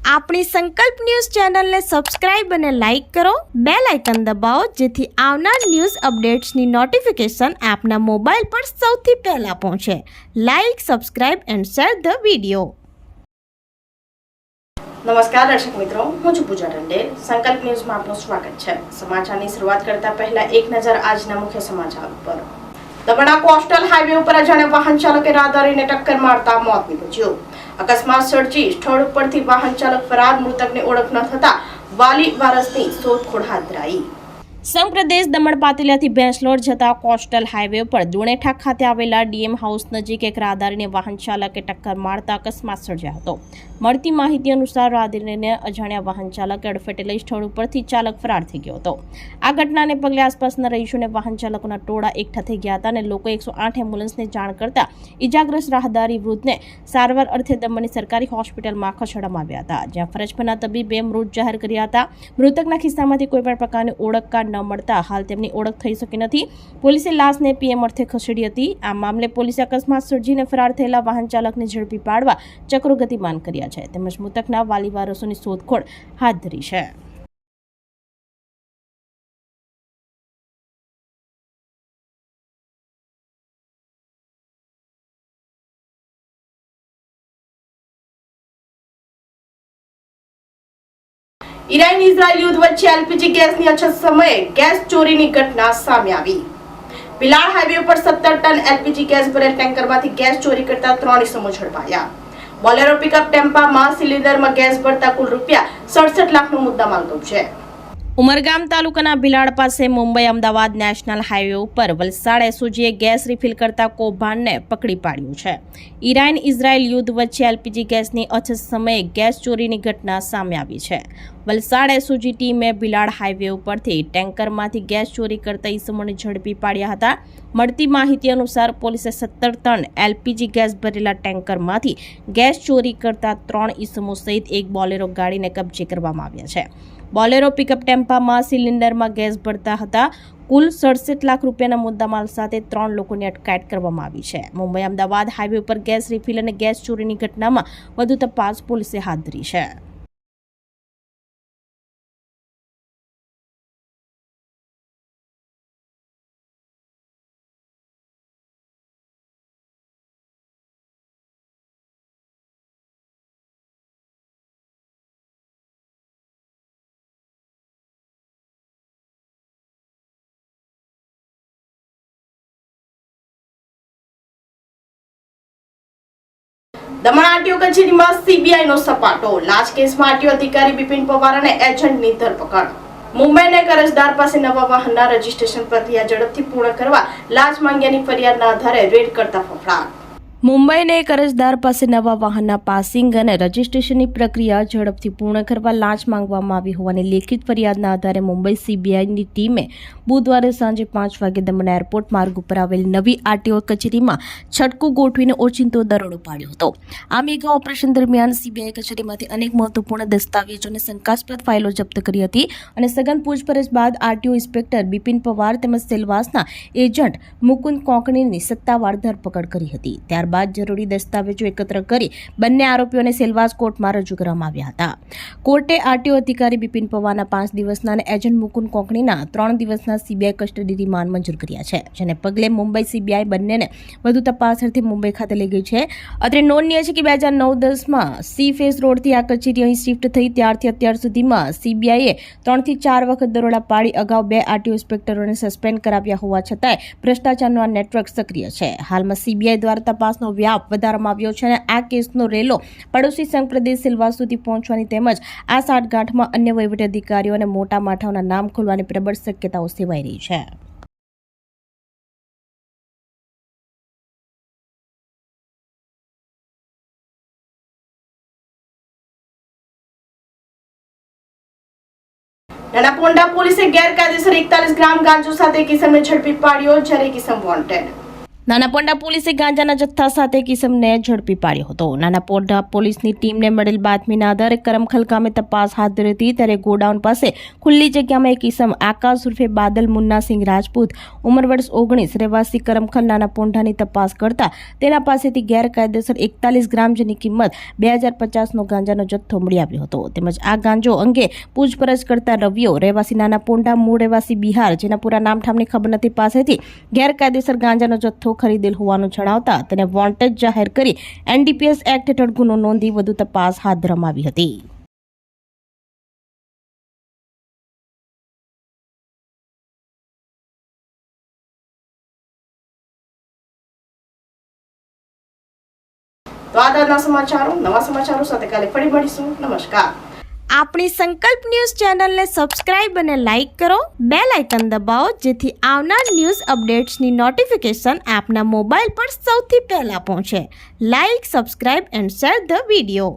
આપણી સંકલ્પ ન્યૂઝ ચેનલને સબસ્ક્રાઇબ અને લાઇક કરો, બેલ આઇકન દબાવો જેથી આવનાર ન્યૂઝ અપડેટ્સની નોટિફિકેશન આપના મોબાઈલ પર સૌથી પહેલા પહોંચે. Like, subscribe and share the video. નમસ્કાર દર્શક મિત્રો, હું છું પૂજા ટંડેલ. સંકલ્પ ન્યૂઝમાં આપનું સ્વાગત છે. સમાચારની શરૂઆત કરતા પહેલા એક નજર આજના મુખ્ય સમાચાર ઉપર. દમણના કોસ્ટલ હાઈવે ઉપર અજાણ્યા વાહન ચાલકે રાહદારીને ટક્કર મારતા મોત નીપજ્યું. અકસ્માત સર્જી સ્થળ ઉપરથી વાહન ચાલક ફરાર, મૃતકની ઓળખ ન થતા વાલી વારસની શોધખોળ હાથ ધરાઈ. સંઘ પ્રદેશ દમણ પાતિલાથી ભેંસલોડ જતા કોસ્ટલ હાઈવે ઉપર દુણેઠા ખાતે આવેલા ડીએમ હાઉસ નજીક એક રાહદારીને વાહન ચાલકે ટક્કર મારતા અકસ્માત સર્જાયો હતો. મળતી માહિતી અનુસાર રાહદારીને અજાણ્યા વાહન ચાલકે અડફેટે લઈ સ્થળ ઉપરથી ચાલક ફરાર થઈ ગયો હતો. આ ઘટનાને પગલે આસપાસના રહીશોને વાહન ચાલકોના ટોળા એકઠા થઈ ગયા હતા અને લોકો 108 એમ્બ્યુલન્સને જાણ કરતા ઇજાગ્રસ્ત રાહદારી વૃદ્ધને સારવાર અર્થે દમણની સરકારી હોસ્પિટલમાં ખસેડવામાં આવ્યા હતા, જ્યાં ફરજ પરના તબીબે મૃત જાહેર કર્યા હતા. મૃતકના ખિસ્સામાંથી કોઈ પણ પ્રકારની ઓળખ કાર્ડ ન મળતા હાલ તેમની ઓળખ થઈ શકી નથી. પોલીસે લાશને પીએમ અર્થે ખસેડી હતી. આ મામલે પોલીસે અકસ્માત સર્જીને ફરાર થયેલા વાહન ચાલકને ઝડપી પાડવા ચક્રો ગતિમાન કર્યા છે, તેમજ મૃતકના વાલી વારસોની શોધખોળ હાથ ધરી છે. ઈરાન ઇઝરાયલ યુદ્ધ વચ્ચે એલપીજી ગેસની અછત સમયે ગેસ ચોરીની ઘટના સામે આવી. ભિલાડ હાઈવે પર 17 ટન એલપીજી ગેસ ભરેલ ટેન્કરમાંથી ગેસ ચોરી કરતા 3 ઇસમો ઝડપાયા. બોલેરો પિકઅપ ટેમ્પામાં સિલિન્ડરમાં ગેસ ભરતા કુલ ₹67 લાખનો મુદ્દામાલ કબજે. ઉમરગામ તાલુકાના ભિલાડ પાસે મુંબઈ અમદાવાદ નેશનલ હાઈવે ઉપર વલસાડ એસઓજીએ ગેસ રિફિલ કરતા કૌભાંડને પકડી પાડ્યું છે. ઈરાન ઇઝરાયલ યુદ્ધ વચ્ચે એલપીજી ગેસની અછત સમયે ગેસ ચોરીની ઘટના સામે આવી છે. વલસાડ એસઓજી ટીમે ભિલાડ હાઈવે ઉપરથી ટેન્કરમાંથી ગેસ ચોરી કરતા ઈસમોને ઝડપી પાડ્યા હતા. મળતી માહિતી અનુસાર પોલીસે 17 ટન એલપીજી ગેસ ભરેલા ટેન્કરમાંથી ગેસ ચોરી કરતા 3 ઈસમો સહિત એક બોલેરો ગાડીને કબજે કરવામાં આવ્યા છે. બોલેરો પિકઅપ ટેમ્પામાં સિલિન્ડરમાં ગેસ ભરતા હતા. કુલ 67 લાખ રૂપિયાના મુદ્દામાલ સાથે 3 લોકોની અટકાયત કરવામાં આવી છે. મુંબઈ અમદાવાદ હાઈવે ઉપર ગેસ રિફિલ અને ગેસ ચોરીની ઘટનામાં વધુ તપાસ પોલીસે હાથ ધરી છે. દમણ આરટીઓ કચેરીમાં સીબીઆઈનો સપાટો. લાંચ કેસમાં આરટીઓ અધિકારી બિપિન પવાર અને એજન્ટની ધરપકડ. મુંબઈને કરજદાર પાસે નવા વાહનના રજીસ્ટ્રેશન પ્રક્રિયા ઝડપથી પૂર્ણ કરવા લાંચ માંગ્યાની ફરિયાદના આધારે રેડ કરતા ફફડાટ. મુંબઈને કરજદાર પાસે નવા વાહનના પાસિંગ અને રજીસ્ટ્રેશનની પ્રક્રિયા ઝડપથી પૂર્ણ કરવા લાંચ માંગવામાં આવી હોવાની લેખિત ફરિયાદના આધારે મુંબઈ સીબીઆઈની ટીમે બુધવારે સાંજે 5 વાગે દમણ એરપોર્ટ માર્ગ ઉપર આવેલી નવી આરટીઓ કચેરીમાં છટકું ગોઠવીને ઓચિંતો દરોડો પાડ્યો હતો. આ મેગા ઓપરેશન દરમિયાન સીબીઆઈ કચેરીમાંથી અનેક મહત્વપૂર્ણ દસ્તાવેજો અને શંકાસ્પદ ફાઇલો જપ્ત કરી હતી અને સઘન પૂછપરછ બાદ આરટીઓ ઇન્સ્પેક્ટર બિપિન પવાર તેમજ સેલવાસના એજન્ટ મુકુંદ કોંકણીની સત્તાવાર ધરપકડ કરી હતી. ત્યારબાદ જરૂરી દસ્તાવેજો એકત્ર કરી બંને આરોપીઓને સેલવાસ કોર્ટમાં રજૂ કરવામાં આવ્યા હતા. કોર્ટે આરટીઓ અધિકારી બિપિન પવારના 5 દિવસના અને એજન્ટ મુકુંદ કોંકણીના 3 દિવસના સીબીઆઈ કસ્ટડી રિમાન્ડ મંજૂર કર્યા છે, જેને પગલે મુંબઈ સીબીઆઈ બંનેને વધુ તપાસ અર્થે મુંબઈ ખાતે લઈ ગઈ છે. અત્રે નોંધનીય છે કે 2009-10માં સી ફેસ રોડથી આ કચેરી અહીં શિફ્ટ થઈ ત્યારથી અત્યાર સુધીમાં સીબીઆઈએ 3 થી 4 વખત દરોડા પાડી અગાઉ 2 આરટીઓ ઇન્સ્પેક્ટરોને સસ્પેન્ડ કરાવ્યા હોવા છતાંય ભ્રષ્ટાચારનું આ નેટવર્ક સક્રિય છે. હાલમાં સીબીઆઈ દ્વારા તપાસનો વ્યાપ વધારવામાં આવ્યો છે અને આ કેસનો રેલો પડોશી સંઘ પ્રદેશ સિલવાસ સુધી પહોંચવાની તેમજ આ સાઠગાંઠમાં અન્ય વહીવટી અધિકારીઓ અને મોટા માથાઓના નામ ખોલવાની પ્રબળ શક્યતાઓ સેવાઈ રહી છે. નાનાપોંડા પોલીસે ગેરકાયદેસર 41 ગ્રામ ગાંજો સાથે એક ઇસમને ઝડપી પાડ્યો, જ્યારે એક ઇસમ વોન્ટેડ. નાના પોંડા પોલીસે ગાંજાના જથ્થા સાથે કિસમને ઝડપી પાડ્યો હતો. નાના પોંડા પોલીસની ટીમને મળેલ બાતમીના આધારે કરમખલ ગામે તપાસ હાથ ધરી હતી. ત્યારે ગોડાઉન પાસે ખુલ્લી જગ્યામાં એક કિસમ આકાશ ઉર્ફે બાદલ મુન્નાસિંહ રાજપૂત ઉંમર વર્ષ 19 રહેવાસી કરમખલ નાના પોંડાની તપાસ કરતા તેના પાસેથી ગેરકાયદેસર 41 ગ્રામ જેની કિંમત 2050નો ગાંજાનો જથ્થો મળી આવ્યો હતો. તેમજ આ ગાંજો અંગે પૂછપરછ કરતા રવિયો રહેવાસી નાના પોંડા મૂળ રહેવાસી બિહાર જેના પૂરા નામઠામની ખબર નથી પાસેથી ગેરકાયદેસર ગાંજાનો જથ્થો ખરીદેલ હોવાનું જણાવતા તેને વોન્ટેડ જાહેર કરી NDPS એક્ટ હેઠળ ગુનો નોંધી વધુ તપાસ હાથ ધરવામાં આવી હતી. તો આજના સમાચારો નવા સમાચારો સાથે કાલે ફરી મળીશું. નમસ્કાર. આપણી સંકલ્પ ન્યૂઝ ચેનલને સબસ્ક્રાઇબ અને લાઇક કરો, બેલ આઇકન દબાવો જેથી આવનાર ન્યૂઝ અપડેટ્સની નોટિફિકેશન આપના મોબાઈલ પર સૌથી પહેલા પહોંચે. Like, subscribe and share the video.